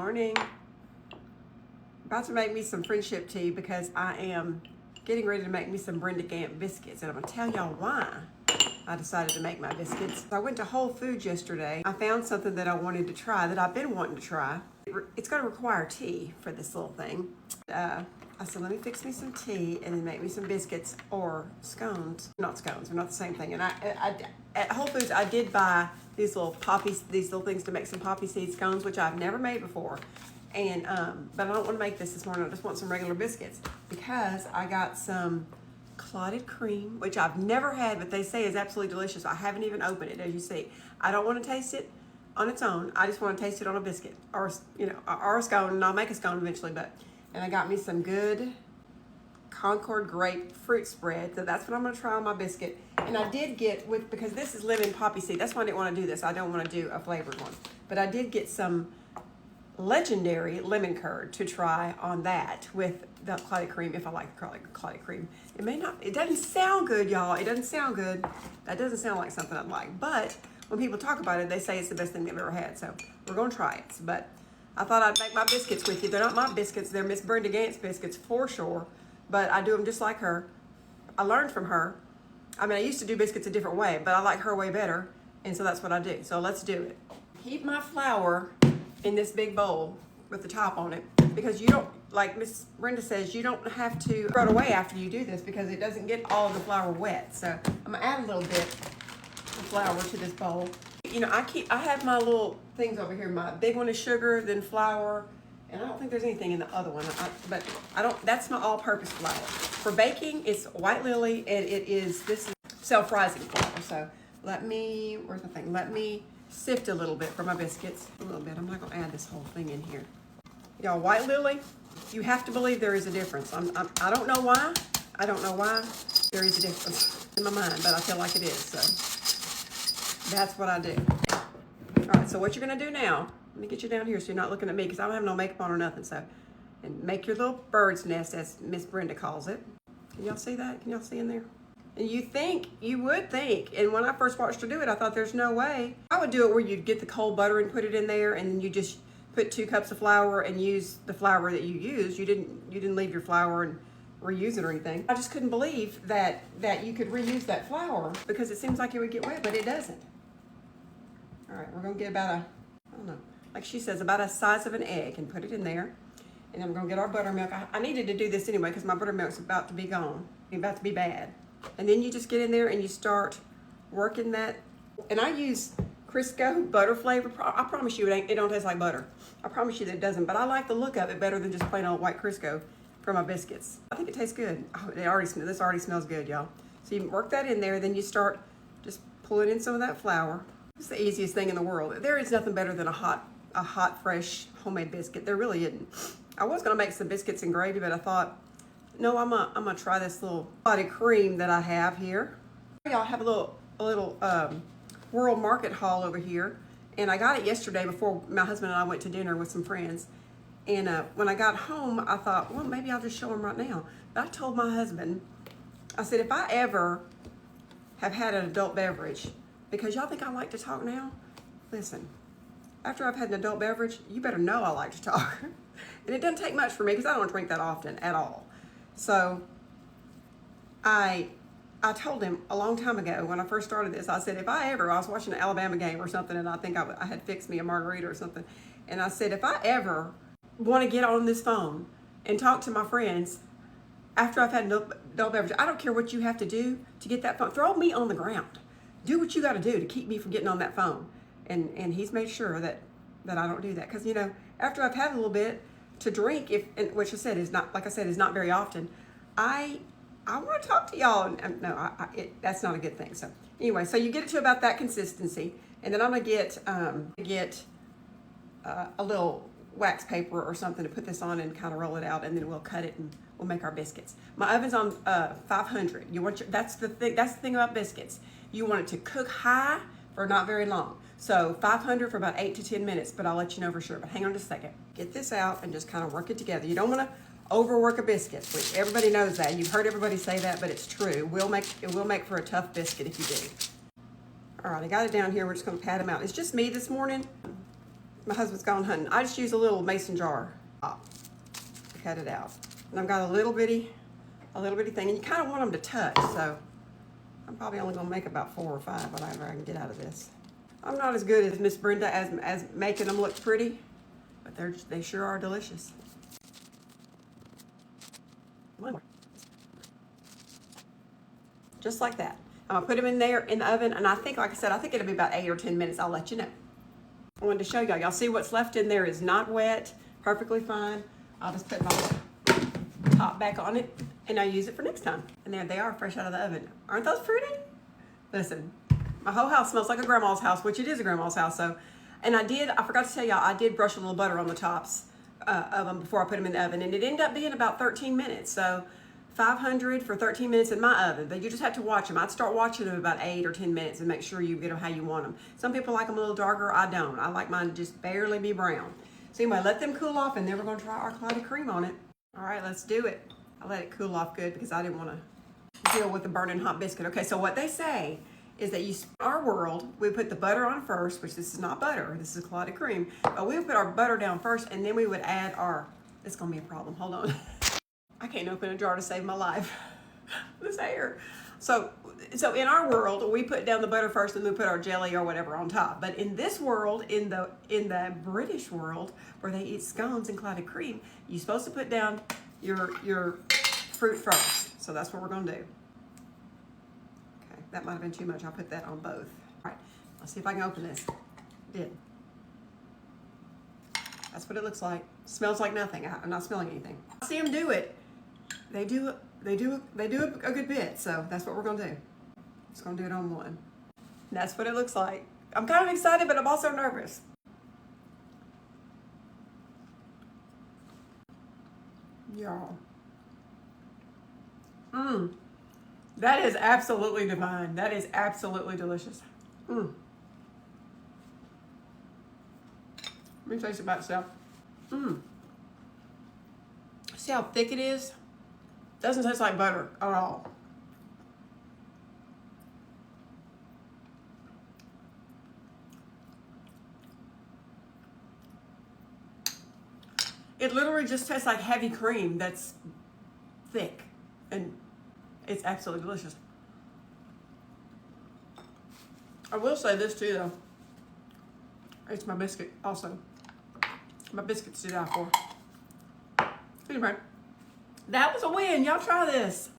morning. About to make me some friendship tea because I am getting ready to make me some Brenda Gant biscuits, and I'm gonna tell y'all why I decided to make my biscuits. I went to Whole Foods yesterday. I found something that I wanted to try that I've been wanting to try. It's gonna require tea for this little thing. I said, let me fix me some tea and then make me some biscuits or scones. Not scones, they're not the same thing. And I at Whole Foods, I did buy these little things to make some poppy seed scones, which I've never made before. And but I don't want to make this morning. I just want some regular biscuits because I got some clotted cream, which I've never had, but they say is absolutely delicious. I haven't even opened it, as you see. I don't want to taste it on its own. I just want to taste it on a biscuit or a scone, and I'll make a scone eventually. And I got me some good Concord grape fruit spread, so that's what I'm going to try on my biscuit. And I did get because this is lemon poppy seed. That's why I didn't want to do this. I don't want to do a flavored one, but I did get some legendary lemon curd to try on that with the clotted cream, if I like clotted cream. It doesn't sound good, y'all. It doesn't sound good. That doesn't sound like something I'd like. But when people talk about it, they say it's the best thing they've ever had. So we're gonna try it. But I thought I'd make my biscuits with you. They're not my biscuits. They're Miss Brenda Gant's biscuits for sure. But I do them just like her. I learned from her. I mean, I used to do biscuits a different way, but I like her way better. And so that's what I do. So let's do it. Heat my flour in this big bowl with the top on it, because you don't, like Miss Brenda says, you don't have to throw it away after you do this because it doesn't get all of the flour wet. So I'm gonna add a little bit of flour to this bowl. You know, I have my little things over here. My big one is sugar, then flour, and I don't think there's anything in the other one. But I don't. That's my all-purpose flour. For baking, it's White Lily, and this is self-rising flour. So where's the thing? Let me sift a little bit for my biscuits. A little bit. I'm not gonna add this whole thing in here. Y'all, White Lily, you have to believe there is a difference. I don't know why. I don't know why there is a difference in my mind, but I feel like it is. So that's what I do. All right, so what you're gonna do now, let me get you down here so you're not looking at me because I don't have no makeup on or nothing. So, and make your little bird's nest, as Miss Brenda calls it. Can y'all see that? Can y'all see in there? And you would think, and when I first watched her do it, I thought there's no way. I would do it where you'd get the cold butter and put it in there, and then you just put 2 cups of flour and use the flour that you used. You didn't leave your flour and reuse it or anything. I just couldn't believe that you could reuse that flour because it seems like it would get wet, but it doesn't. All right, we're gonna get about I don't know, like she says, about a size of an egg, and put it in there. And then we're gonna get our buttermilk. I needed to do this anyway because my buttermilk's about to be gone, about to be bad. And then you just get in there and you start working that. And I use Crisco butter flavor. I promise you it don't taste like butter. I promise you that it doesn't, but I like the look of it better than just plain old white Crisco for my biscuits. I think it tastes good. Oh, this already smells good, y'all. So you work that in there, then you start just pulling in some of that flour. It's the easiest thing in the world. There is nothing better than a hot, fresh homemade biscuit. There really isn't. I was gonna make some biscuits and gravy, but I thought, no, I'm gonna try this little clotted cream that I have here. Y'all, have a little World Market haul over here, and I got it yesterday before my husband and I went to dinner with some friends. And when I got home, I thought, well, maybe I'll just show him right now. But I told my husband, I said, if I ever have had an adult beverage, because y'all think I like to talk now, listen. After I've had an adult beverage, you better know I like to talk. And it doesn't take much for me because I don't drink that often at all. So I told him a long time ago when I first started this, I said, if I was watching an Alabama game or something, and I think I had fixed me a margarita or something, and I said, if I ever want to get on this phone and talk to my friends after I've had an adult beverage, I don't care what you have to do to get that phone. Throw me on the ground. Do what you got to do to keep me from getting on that phone. And he's made sure that I don't do that. Because, you know, after I've had a little bit to drink, which I said is not, like I said, is not very often, I want to talk to y'all. No, that's not a good thing. So anyway, so you get it to about that consistency. And then I'm going to get a little wax paper or something to put this on and kind of roll it out, and then we'll cut it and we'll make our biscuits. My oven's on 500. That's the thing about biscuits. You want it to cook high for not very long. So 500 for about 8 to 10 minutes, but I'll let you know for sure. But hang on just a second. Get this out and just kind of work it together. You don't want to overwork a biscuit, which everybody knows that. You've heard everybody say that, but it's true. It will make for a tough biscuit if you do. All right, I got it down here. We're just going to pat them out. It's just me this morning. My husband's gone hunting. I just use a little mason jar to cut it out. And I've got a little bitty thing, and you kind of want them to touch, so I'm probably only gonna make about 4 or 5, whatever I can get out of this. I'm not as good as Miss Brenda as making them look pretty, but they sure are delicious. One more. Just like that. I'm gonna put them in there in the oven, and I think, like I said, I think it'll be about 8 or 10 minutes. I'll let you know. I wanted to show y'all. Y'all see what's left in there is not wet, perfectly fine. I'll just put my top back on it, and I'll use it for next time. And there they are, fresh out of the oven. Aren't those pretty? Listen, my whole house smells like a grandma's house, which it is a grandma's house. So, and I forgot to tell y'all, I did brush a little butter on the tops of them before I put them in the oven, and it ended up being about 13 minutes. So 500 for 13 minutes in my oven, but you just have to watch them. I'd start watching them about 8 or 10 minutes and make sure you get them how you want them. Some people like them a little darker, I don't. I like mine to just barely be brown. So anyway, let them cool off, and then we're gonna try our cloudy cream on it. All right, let's do it. I let it cool off good because I didn't want to deal with the burning hot biscuit. Okay, so what they say is that in our world, we put the butter on first, which this is not butter, this is cloudy cream. But we would put our butter down first, and then we would add it's gonna be a problem, hold on. I can't open a jar to save my life. This hair. So in our world, we put down the butter first, and then we put our jelly or whatever on top. But in this world, in the British world, where they eat scones and cloudy cream, you're supposed to put down your fruit first. So that's what we're gonna do. Okay, that might have been too much. I'll put that on both. All right, let's see if I can open this. Did. That's what it looks like. Smells like nothing. I'm not smelling anything. I see them do it. They do a good bit, so that's what we're gonna do. Just gonna do it on one. And that's what it looks like. I'm kind of excited, but I'm also nervous. Y'all. That is absolutely divine. That is absolutely delicious. Let me taste it by itself. See how thick it is? Doesn't taste like butter at all. It literally just tastes like heavy cream that's thick, and it's absolutely delicious. I will say this too, though. It's my biscuit also. My biscuits to die for. Anyway, that was a win. Y'all try this.